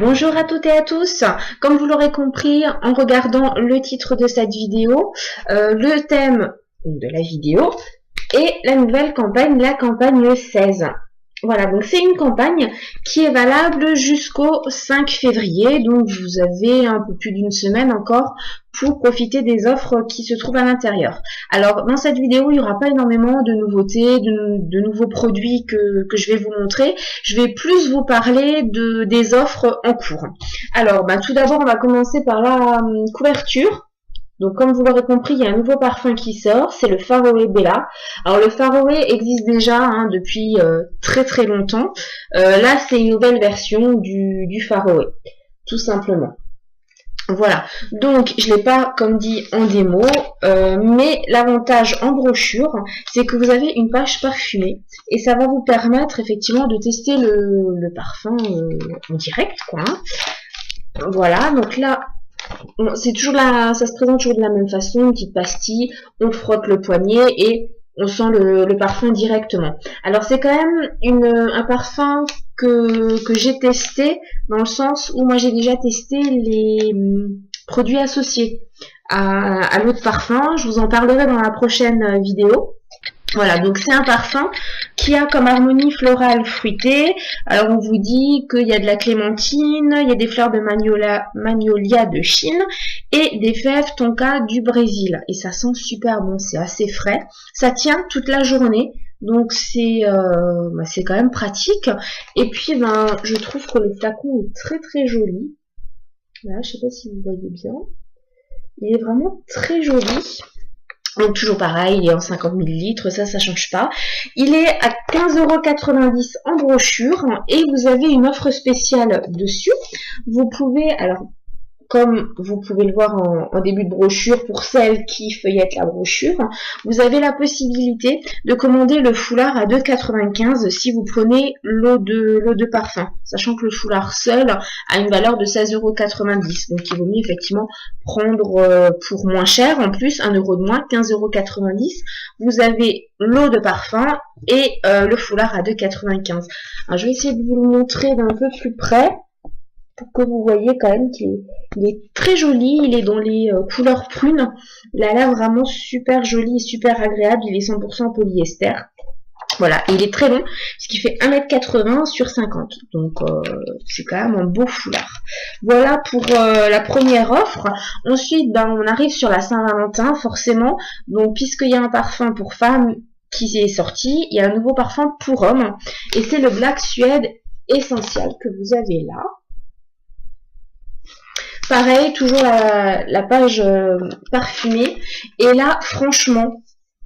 Bonjour à toutes et à tous. Comme vous l'aurez compris en regardant le titre de cette vidéo, le thème de la vidéo est la nouvelle campagne, la campagne 16. Voilà, donc c'est une campagne qui est valable jusqu'au 5 février, donc vous avez un peu plus d'une semaine encore pour profiter des offres qui se trouvent à l'intérieur. Alors dans cette vidéo, il n'y aura pas énormément de nouveautés, de nouveaux produits que je vais vous montrer. Je vais plus vous parler des offres en cours. Alors tout d'abord, on va commencer par la couverture. Donc comme vous l'aurez compris, il y a un nouveau parfum qui sort, c'est le Faroe Bella. Alors le Faroe existe déjà depuis très très longtemps. Là c'est une nouvelle version du Faroe, tout simplement. Voilà, donc je ne l'ai pas comme dit en démo, mais l'avantage en brochure, c'est que vous avez une page parfumée et ça va vous permettre effectivement de tester le parfum en direct, quoi. Voilà, donc là, c'est toujours ça se présente toujours de la même façon, une petite pastille, on frotte le poignet et on sent le parfum directement. Alors c'est quand même un parfum que j'ai testé, dans le sens où moi j'ai déjà testé les produits associés à l'autre parfum. Je vous en parlerai dans la prochaine vidéo. Voilà, donc c'est un parfum qui a comme harmonie florale fruitée. Alors on vous dit qu'il y a de la clémentine, il y a des fleurs de magnolia de Chine et des fèves tonka du Brésil. Et ça sent super bon, c'est assez frais. Ça tient toute la journée, donc c'est quand même pratique. Et puis je trouve que le flacon est très très joli. Là, je sais pas si vous voyez bien. Il est vraiment très joli. Donc toujours pareil, il est en 50 ml, ça change pas. Il est à 15,90 € en brochure et vous avez une offre spéciale dessus. Vous pouvez, alors comme vous pouvez le voir en début de brochure, pour celles qui feuillettent la brochure, vous avez la possibilité de commander le foulard à 2,95 € si vous prenez l'eau de parfum, sachant que le foulard seul a une valeur de 16,90 €. Donc il vaut mieux effectivement prendre pour moins cher, en plus 1 € de moins, 15,90 €. Vous avez l'eau de parfum et le foulard à 2,95 €. Alors je vais essayer de vous le montrer d'un peu plus près, pour que vous voyez quand même qu'il est très joli, il est dans les couleurs prunes, il a l'air vraiment super joli et super agréable, il est 100% polyester. Voilà, et il est très long, ce qui fait 1,80 m sur 50, donc c'est quand même un beau foulard. Voilà pour la première offre. Ensuite, on arrive sur la Saint-Valentin, forcément, donc puisqu'il y a un parfum pour femmes qui est sorti, il y a un nouveau parfum pour hommes, et c'est le Black Suede Essential que vous avez là. Pareil, toujours la page parfumée. Et là, franchement,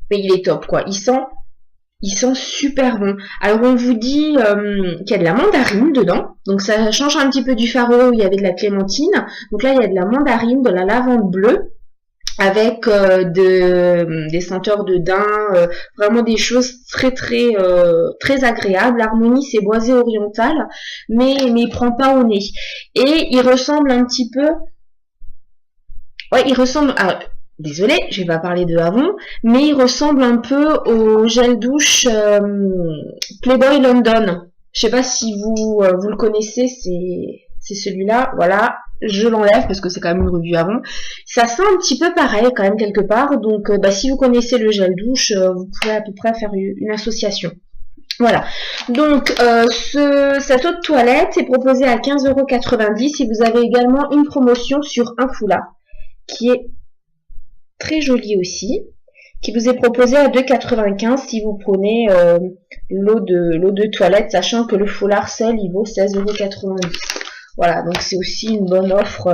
il est top, quoi. Il sent super bon. Alors, on vous dit qu'il y a de la mandarine dedans. Donc, ça change un petit peu du Faroe où il y avait de la clémentine. Donc là, il y a de la mandarine, de la lavande bleue, avec des senteurs de daim, vraiment des choses très très agréables. L'harmonie, c'est boisé oriental, mais il prend pas au nez. Et il ressemble un petit peu, il ressemble à, désolé, je vais pas parler de Avon, mais il ressemble un peu au gel douche Playboy London. Je sais pas si vous le connaissez, c'est celui-là, voilà. Je l'enlève parce que c'est quand même une revue Avon. Ça sent un petit peu pareil quand même quelque part. Donc si vous connaissez le gel douche, vous pouvez à peu près faire une association. Voilà. Donc cette eau de toilette est proposée à 15,90 € et vous avez également une promotion sur un foulard qui est très joli aussi, qui vous est proposé à 2,95 € si vous prenez l'eau de toilette, sachant que le foulard seul il vaut 16,90 €. Voilà, donc c'est aussi une bonne offre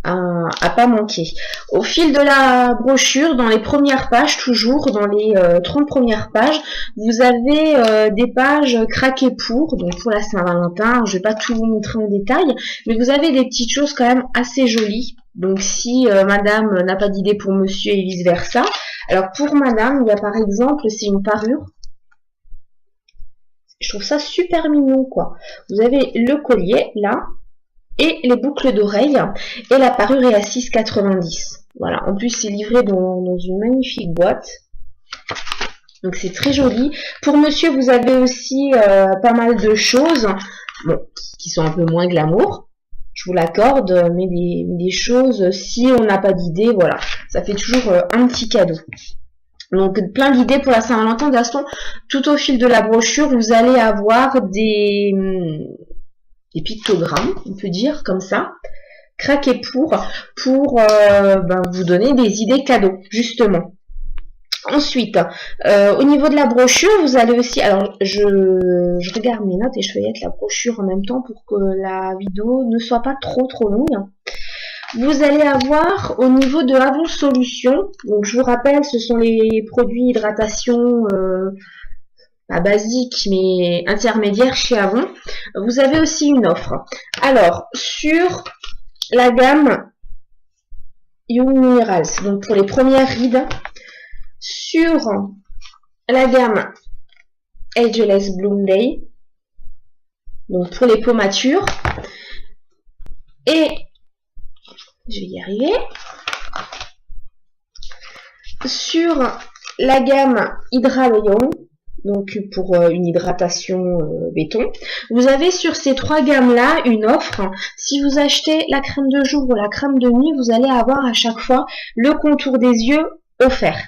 à pas manquer. Au fil de la brochure, dans les premières pages, toujours dans les 30 premières pages, vous avez des pages craquées pour la Saint-Valentin. Je vais pas tout vous montrer en détail, mais vous avez des petites choses quand même assez jolies. Donc si madame n'a pas d'idée pour monsieur et vice versa. Alors pour madame, il y a par exemple, c'est une parure. Je trouve ça super mignon, quoi. Vous avez le collier, là, et les boucles d'oreilles, et la parure est à 6,90 €. Voilà, en plus, c'est livré dans une magnifique boîte. Donc, c'est très joli. Pour monsieur, vous avez aussi pas mal de choses, bon, qui sont un peu moins glamour. Je vous l'accorde, mais des choses, si on n'a pas d'idée, voilà, ça fait toujours un petit cadeau. Donc plein d'idées pour la Saint-Valentin. De toute façon, tout au fil de la brochure, vous allez avoir des pictogrammes, on peut dire comme ça, craqués pour vous donner des idées cadeaux, justement. Ensuite, au niveau de la brochure, vous allez aussi, alors je regarde mes notes et je feuillette la brochure en même temps pour que la vidéo ne soit pas trop longue. Vous allez avoir au niveau de Avon Solution, donc je vous rappelle, ce sont les produits hydratation pas basiques mais intermédiaires chez Avon. Vous avez aussi une offre. Alors, sur la gamme Young Minerals, donc pour les premières rides, sur la gamme Ageless Bloom Day, donc pour les peaux matures, et je vais y arriver, sur la gamme Hydra Young, donc pour une hydratation béton, vous avez sur ces trois gammes là une offre. Si vous achetez la crème de jour ou la crème de nuit, vous allez avoir à chaque fois le contour des yeux offert.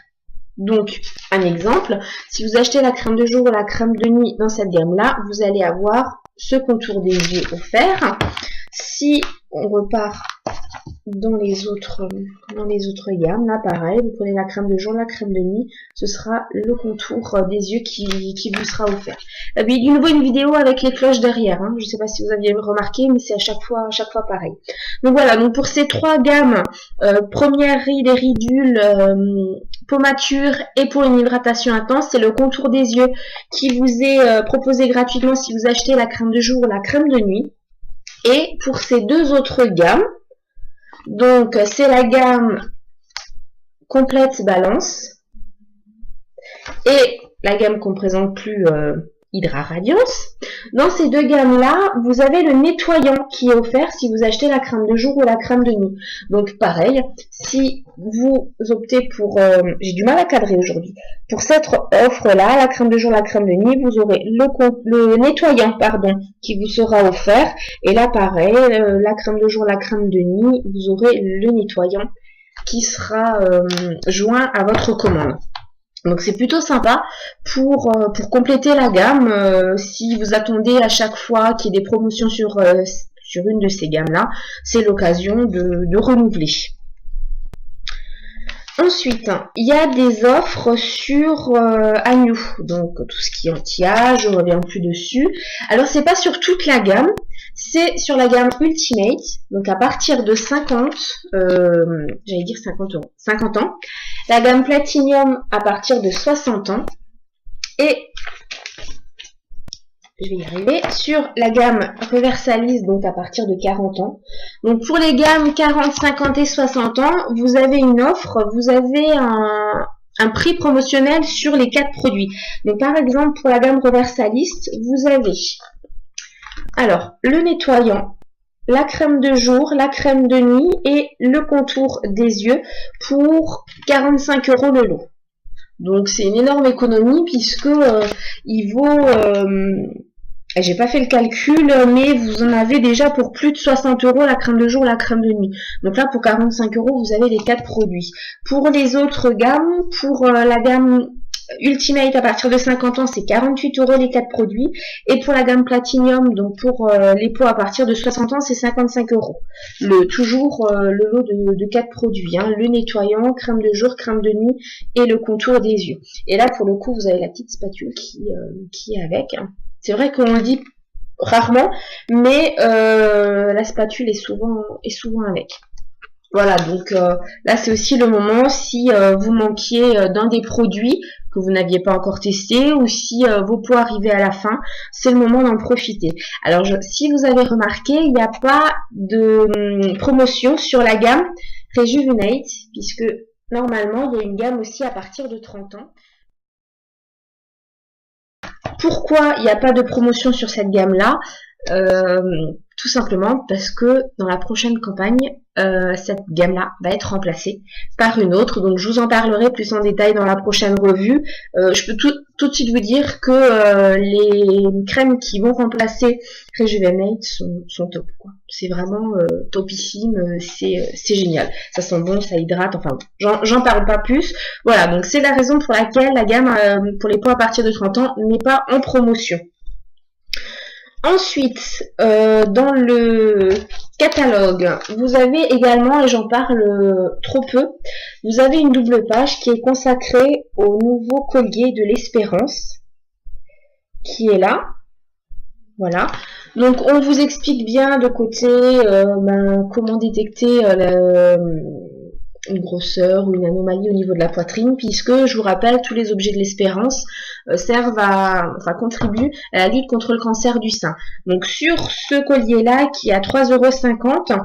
Donc, un exemple, si vous achetez la crème de jour ou la crème de nuit dans cette gamme-là, vous allez avoir ce contour des yeux offert. Si on repart dans les autres gammes, là pareil, vous prenez la crème de jour, la crème de nuit, ce sera le contour des yeux qui vous sera offert. De nouveau une vidéo avec les cloches derrière, hein. Je ne sais pas si vous aviez remarqué, mais c'est à chaque fois pareil. Donc voilà, donc pour ces trois gammes, première ride et ridule, peau mature et pour une hydratation intense, c'est le contour des yeux qui vous est proposé gratuitement si vous achetez la crème de jour ou la crème de nuit. Et pour ces deux autres gammes, donc c'est la gamme complète balance et la gamme qu'on présente plus Hydra Radiance. Dans ces deux gammes-là, vous avez le nettoyant qui est offert si vous achetez la crème de jour ou la crème de nuit. Donc pareil, si vous optez pour... j'ai du mal à cadrer aujourd'hui. Pour cette offre-là, la crème de jour, la crème de nuit, vous aurez le nettoyant qui vous sera offert. Et là pareil, la crème de jour, la crème de nuit, vous aurez le nettoyant qui sera joint à votre commande. Donc c'est plutôt sympa pour compléter la gamme. Si vous attendez à chaque fois qu'il y ait des promotions sur une de ces gammes-là, c'est l'occasion de renouveler. Ensuite, il y a des offres sur Agnew, donc tout ce qui est anti-âge, je ne reviens plus dessus. Alors c'est pas sur toute la gamme, c'est sur la gamme Ultimate, donc à partir de 50 ans. La gamme Platinum à partir de 60 ans. Et je vais y arriver, sur la gamme Reversalis, donc à partir de 40 ans. Donc pour les gammes 40, 50 et 60 ans, vous avez une offre, vous avez un prix promotionnel sur les 4 produits. Donc par exemple, pour la gamme Reversalis, vous avez alors le nettoyant, la crème de jour, la crème de nuit et le contour des yeux pour 45 € le lot. Donc c'est une énorme économie puisque il vaut, j'ai pas fait le calcul, mais vous en avez déjà pour plus de 60 € la crème de jour, la crème de nuit. Donc là pour 45 €, vous avez les 4 produits. Pour les autres gammes, pour la gamme Ultimate à partir de 50 ans, c'est 48 € les 4 produits. Et pour la gamme Platinum, donc pour les peaux à partir de 60 ans, c'est 55 €. Toujours le lot de 4 produits. Hein, le nettoyant, crème de jour, crème de nuit et le contour des yeux. Et là, pour le coup, vous avez la petite spatule qui est avec. Hein. C'est vrai qu'on le dit rarement, mais la spatule est souvent avec. Voilà, donc là c'est aussi le moment si vous manquiez d'un des produits que vous n'aviez pas encore testé ou si vos peaux arrivaient à la fin, c'est le moment d'en profiter. Alors si vous avez remarqué, il n'y a pas de promotion sur la gamme Rejuvenate puisque normalement il y a une gamme aussi à partir de 30 ans. Pourquoi il n'y a pas de promotion sur cette gamme-là? Tout simplement parce que dans la prochaine campagne, cette gamme-là va être remplacée par une autre. Donc je vous en parlerai plus en détail dans la prochaine revue. Je peux tout de suite vous dire que les crèmes qui vont remplacer Rejuvenate sont top, quoi. C'est vraiment topissime, c'est génial. Ça sent bon, ça hydrate, enfin j'en parle pas plus. Voilà, donc c'est la raison pour laquelle la gamme pour les peaux à partir de 30 ans n'est pas en promotion. Ensuite, dans le catalogue, vous avez également, et j'en parle trop peu, vous avez une double page qui est consacrée au nouveau collier de l'espérance, qui est là. Voilà. Donc, on vous explique bien de côté comment détecter une grosseur ou une anomalie au niveau de la poitrine, puisque je vous rappelle, tous les objets de l'espérance servent contribuent à la lutte contre le cancer du sein. Donc sur ce collier-là, qui est à 3,50 €,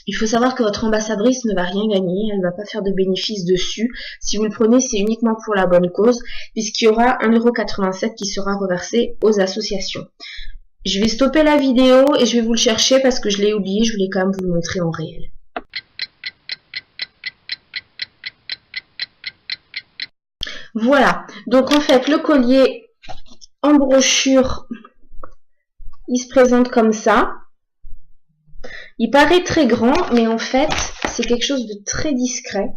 il faut savoir que votre ambassadrice ne va rien gagner, elle ne va pas faire de bénéfice dessus. Si vous le prenez, c'est uniquement pour la bonne cause, puisqu'il y aura 1,87 € qui sera reversé aux associations. Je vais stopper la vidéo et je vais vous le chercher parce que je l'ai oublié, je voulais quand même vous le montrer en réel. Voilà, donc en fait le collier en brochure, il se présente comme ça. Il paraît très grand, mais en fait c'est quelque chose de très discret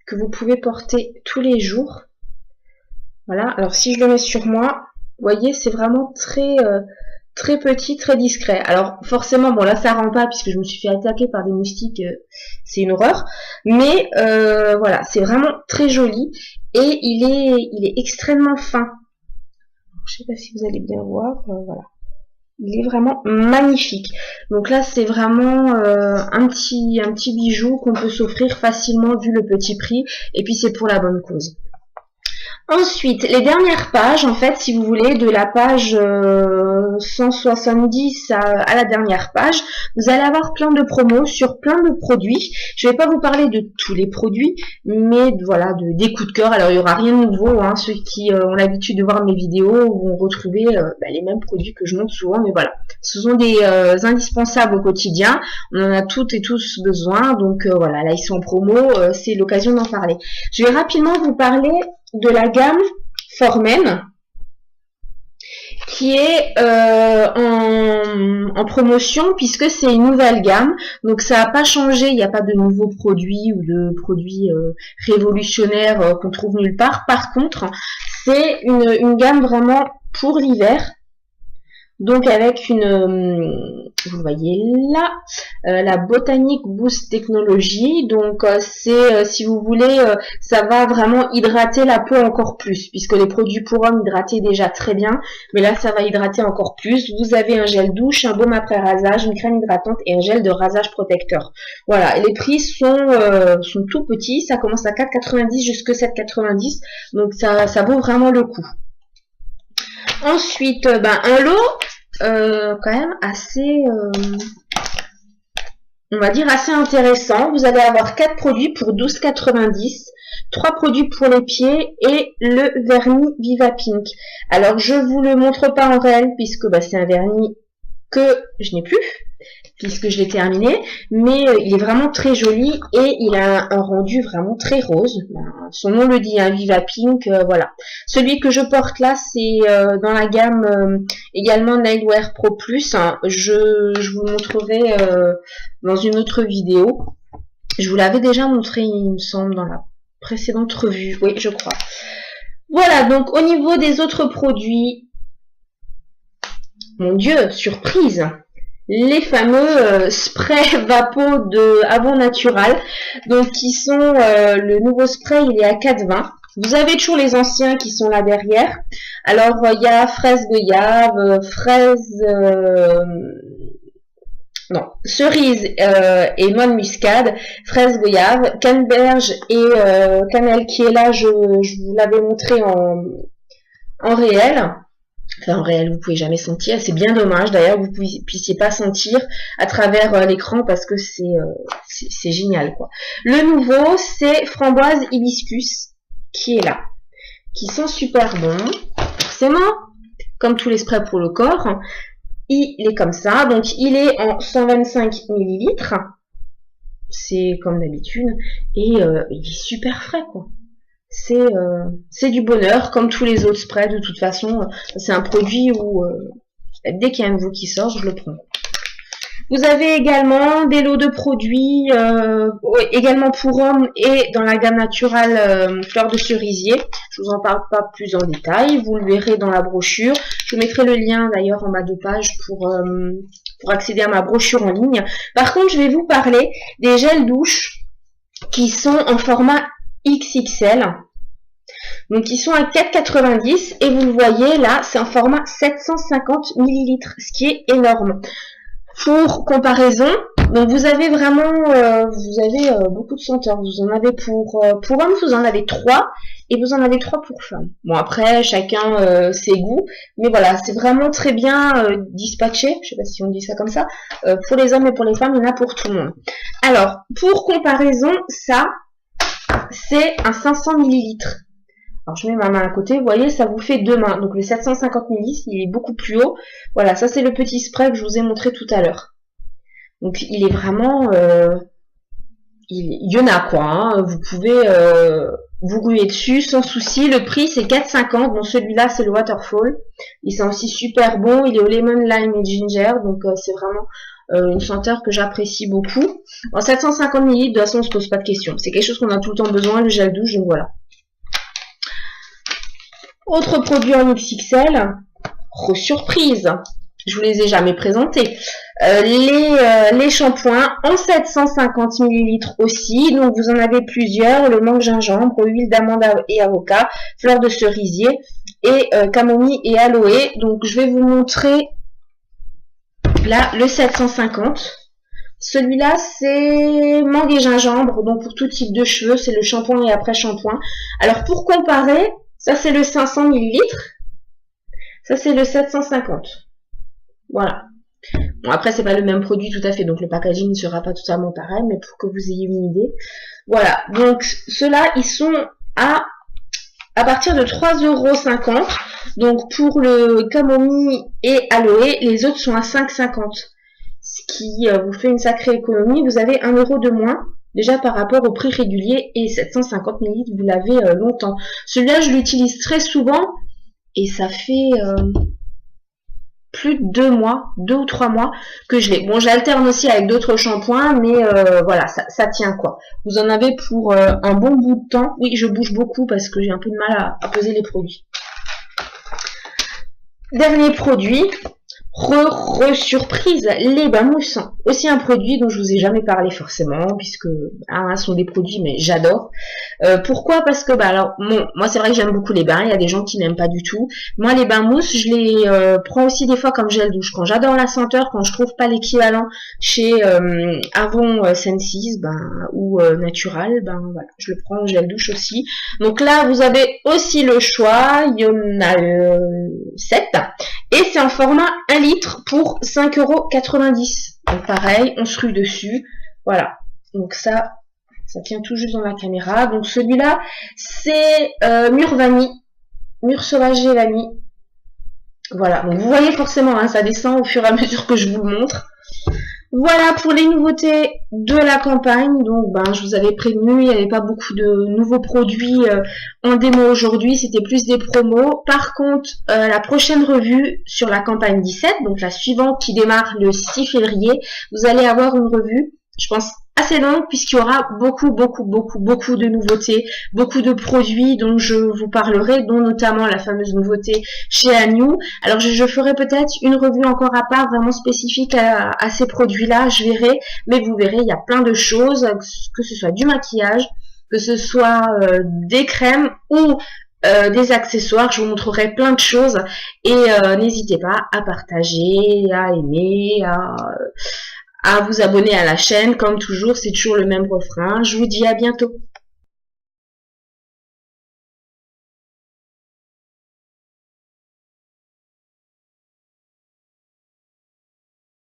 que vous pouvez porter tous les jours. Voilà, alors si je le mets sur moi, vous voyez, c'est vraiment très petit, très discret. Alors forcément, bon là ça rend pas puisque je me suis fait attaquer par des moustiques, c'est une horreur. Mais voilà, c'est vraiment très joli et il est extrêmement fin. Je sais pas si vous allez bien voir, voilà. Il est vraiment magnifique. Donc là c'est vraiment un petit bijou qu'on peut s'offrir facilement vu le petit prix et puis c'est pour la bonne cause. Ensuite, les dernières pages, en fait, si vous voulez, de la page 170 à la dernière page, vous allez avoir plein de promos sur plein de produits. Je ne vais pas vous parler de tous les produits, mais voilà, des coups de cœur. Alors, il n'y aura rien de nouveau. Hein. Ceux qui ont l'habitude de voir mes vidéos vont retrouver les mêmes produits que je montre souvent. Mais voilà, ce sont des indispensables au quotidien. On en a toutes et tous besoin. Donc, voilà, là, ils sont en promo. C'est l'occasion d'en parler. Je vais rapidement vous parler de la gamme Formen qui est en promotion puisque c'est une nouvelle gamme, donc ça n'a pas changé, il n'y a pas de nouveaux produits ou de produits révolutionnaires qu'on trouve nulle part. Par contre, c'est une gamme vraiment pour l'hiver, donc avec vous voyez là, la Botanic Boost Technology. Donc c'est, si vous voulez, ça va vraiment hydrater la peau encore plus, puisque les produits pour hommes hydrataient déjà très bien, mais là ça va hydrater encore plus. Vous avez un gel douche, un baume après rasage, une crème hydratante et un gel de rasage protecteur. Voilà, et les prix sont tout petits, ça commence à 4,90 jusqu'à 7,90, donc ça vaut vraiment le coup. Ensuite, un lot quand même assez, on va dire assez intéressant. Vous allez avoir 4 produits pour 12,90, 3 produits pour les pieds et le vernis Viva Pink. Alors je vous le montre pas en réel puisque c'est un vernis que je n'ai plus puisque je l'ai terminé, mais il est vraiment très joli et il a un rendu vraiment très rose. Son nom le dit, hein, Viva Pink, voilà. Celui que je porte là, c'est dans la gamme également Nailwear Pro Plus. Hein. Je vous le montrerai dans une autre vidéo. Je vous l'avais déjà montré, il me semble, dans la précédente revue. Oui, je crois. Voilà, donc au niveau des autres produits, mon Dieu, surprise! Les fameux sprays Vapo de Avon Natural, donc qui sont le nouveau spray, il est à 4,20. Vous avez toujours les anciens qui sont là derrière. Alors il y a fraise goyave, cerise et noix de muscade, fraise goyave, canneberge et cannelle qui est là, je vous l'avais montré en réel. Enfin, en réel, vous pouvez jamais sentir. C'est bien dommage, d'ailleurs, vous puissiez pas sentir à travers l'écran parce que c'est génial, quoi. Le nouveau, c'est framboise hibiscus qui est là, qui sont super bons. Forcément, comme tous les sprays pour le corps. Il est comme ça, donc il est en 125 millilitres. C'est comme d'habitude, et il est super frais, quoi. C'est du bonheur, comme tous les autres sprays, de toute façon. C'est un produit où, dès qu'il y a un nouveau qui sort, je le prends. Vous avez également des lots de produits, également pour hommes et dans la gamme naturelle fleurs de cerisier. Je vous en parle pas plus en détail, vous le verrez dans la brochure. Je vous mettrai le lien d'ailleurs en bas de page pour accéder à ma brochure en ligne. Par contre, je vais vous parler des gels douche qui sont en format XXL. Donc ils sont à 4,90 et vous le voyez là, c'est en format 750 ml, ce qui est énorme. Pour comparaison, donc vous avez vraiment beaucoup de senteurs. Vous en avez pour hommes, vous en avez 3 et vous en avez 3 pour femmes. Bon, après chacun ses goûts, mais voilà, c'est vraiment très bien dispatché, je sais pas si on dit ça comme ça, pour les hommes et pour les femmes, il y en a pour tout le monde. Alors, pour comparaison, ça c'est un 500 ml. Alors je mets ma main à côté, vous voyez, ça vous fait 2 mains. Donc le 750 ml, il est beaucoup plus haut. Voilà, ça c'est le petit spray que je vous ai montré tout à l'heure. Donc il est vraiment... il y en a quoi, hein. Vous pouvez vous grouiller dessus sans souci. Le prix c'est 4,50. Bon, celui-là c'est le Waterfall. Il sent aussi super bon. Il est au lemon, lime et ginger. Donc c'est vraiment une senteur que j'apprécie beaucoup. En 750 ml, de toute façon on se pose pas de questions. C'est quelque chose qu'on a tout le temps besoin, le gel douche, donc voilà. Autre produit en XXL, surprise, je vous les ai jamais présentés. Les shampoings en 750 ml aussi, donc vous en avez plusieurs, le mangue gingembre, huile d'amande et avocat, fleur de cerisier et camomille et aloe. Donc je vais vous montrer là le 750. Celui-là c'est mangue et gingembre, donc pour tout type de cheveux, c'est le shampoing et après shampoing. Alors pour comparer, ça c'est le 500 ml, ça c'est le 750. Voilà. Bon, après c'est pas le même produit tout à fait, donc le packaging ne sera pas totalement pareil, mais pour que vous ayez une idée. Voilà, donc ceux-là ils sont à partir de 3,50 €. Donc pour le camomille et aloe, les autres sont à 5,50 €. Ce qui vous fait une sacrée économie. Vous avez 1 € de moins. Déjà par rapport au prix régulier, et 750 ml, vous l'avez longtemps. Celui-là, je l'utilise très souvent, et ça fait plus de 2 mois, 2 ou 3 mois que je l'ai. Bon, j'alterne aussi avec d'autres shampoings, mais voilà, ça tient quoi. Vous en avez pour un bon bout de temps. Oui, je bouge beaucoup parce que j'ai un peu de mal à poser les produits. Dernier produit. Surprise, les bains mousse, aussi un produit dont je vous ai jamais parlé forcément, puisque ce sont des produits mais j'adore. Pourquoi? Parce que alors bon, moi c'est vrai que j'aime beaucoup les bains, il y a des gens qui n'aiment pas du tout. Moi les bains mousse, je les prends aussi des fois comme gel douche. Quand j'adore la senteur, quand je trouve pas l'équivalent chez Avon Senses ou Natural, voilà, je le prends en gel douche aussi. Donc là vous avez aussi le choix, il y en a 7 et c'est en format 1 litre pour 5,90 €. Donc pareil, on se rue dessus. Voilà. Donc ça tient tout juste dans la caméra. Donc celui-là, c'est mûre vanille. Mûre sauvage et vanille. Voilà. Donc vous voyez forcément, hein, ça descend au fur et à mesure que je vous le montre. Voilà pour les nouveautés de la campagne. Donc je vous avais prévenu, il n'y avait pas beaucoup de nouveaux produits en démo aujourd'hui, c'était plus des promos. Par contre, la prochaine revue sur la campagne 17, donc la suivante qui démarre le 6 février, vous allez avoir une revue, je pense, assez longue puisqu'il y aura beaucoup de nouveautés, beaucoup de produits dont je vous parlerai, dont notamment la fameuse nouveauté chez Agnew. Alors je ferai peut-être une revue encore à part, vraiment spécifique à ces produits-là, je verrai, mais vous verrez, il y a plein de choses, que ce soit du maquillage, que ce soit des crèmes ou des accessoires, je vous montrerai plein de choses et n'hésitez pas à partager, à aimer, à vous abonner à la chaîne. Comme toujours, c'est toujours le même refrain. Je vous dis à bientôt.